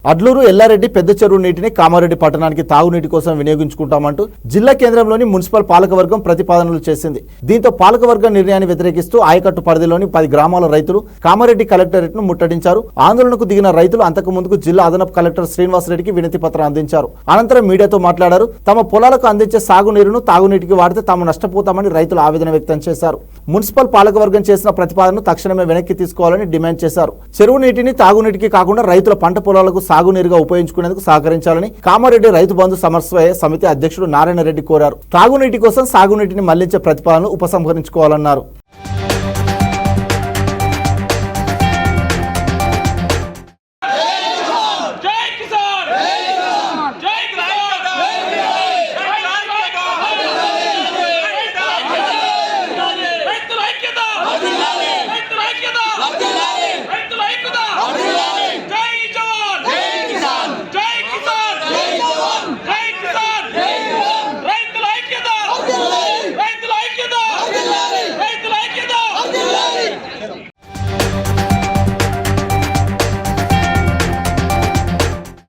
అడ్లూరు ఎల్లారెడ్డి పెద్ద చెరువు నీటిని కామారెడ్డి పట్టణానికి తాగునీటి కోసం వినియోగించుకుంటామంటూ జిల్లా కేంద్రంలోని మున్సిపల్ పాలకవర్గం ప్రతిపాదనలు చేసింది. దీంతో పాలకవర్గం నిర్ణయాన్ని వ్యతిరేకిస్తూ ఆయకట్టు పరిధిలోని 10 గ్రామాల రైతులు కామారెడ్డి కలెక్టరేట్ ను ముట్టడించారు. ఆందోళనకు దిగిన రైతులు అంతకు ముందుకు జిల్లా అదనపు కలెక్టర్ శ్రీనివాసరెడ్డికి వినతి పత్రం అందించారు. అనంతరం మీడియాతో మాట్లాడారు. తమ పొలాలకు అందించే సాగునీరును తాగునీటికి వాడితే తాము నష్టపోతామని రైతులు ఆవేదన వ్యక్తం చేశారు. మున్సిపల్ పాలకవర్గం చేసిన ప్రతిపాదనను తక్షణమే వెనక్కి తీసుకోవాలని డిమాండ్ చేశారు. చెరువు నీటిని తాగునీటికి కాకుండా రైతుల పంట పొలాలకు సాగునీరుగా ఉపయోగించుకునేందుకు సహకరించాలని కామారెడ్డి రైతు బంధు సమన్వయ సమితి అధ్యక్షుడు నారాయణ రెడ్డి కోరారు. తాగునీటి కోసం సాగునీటిని మళ్లించే ప్రతిపాదనను ఉపసంహరించుకోవాలన్నారు.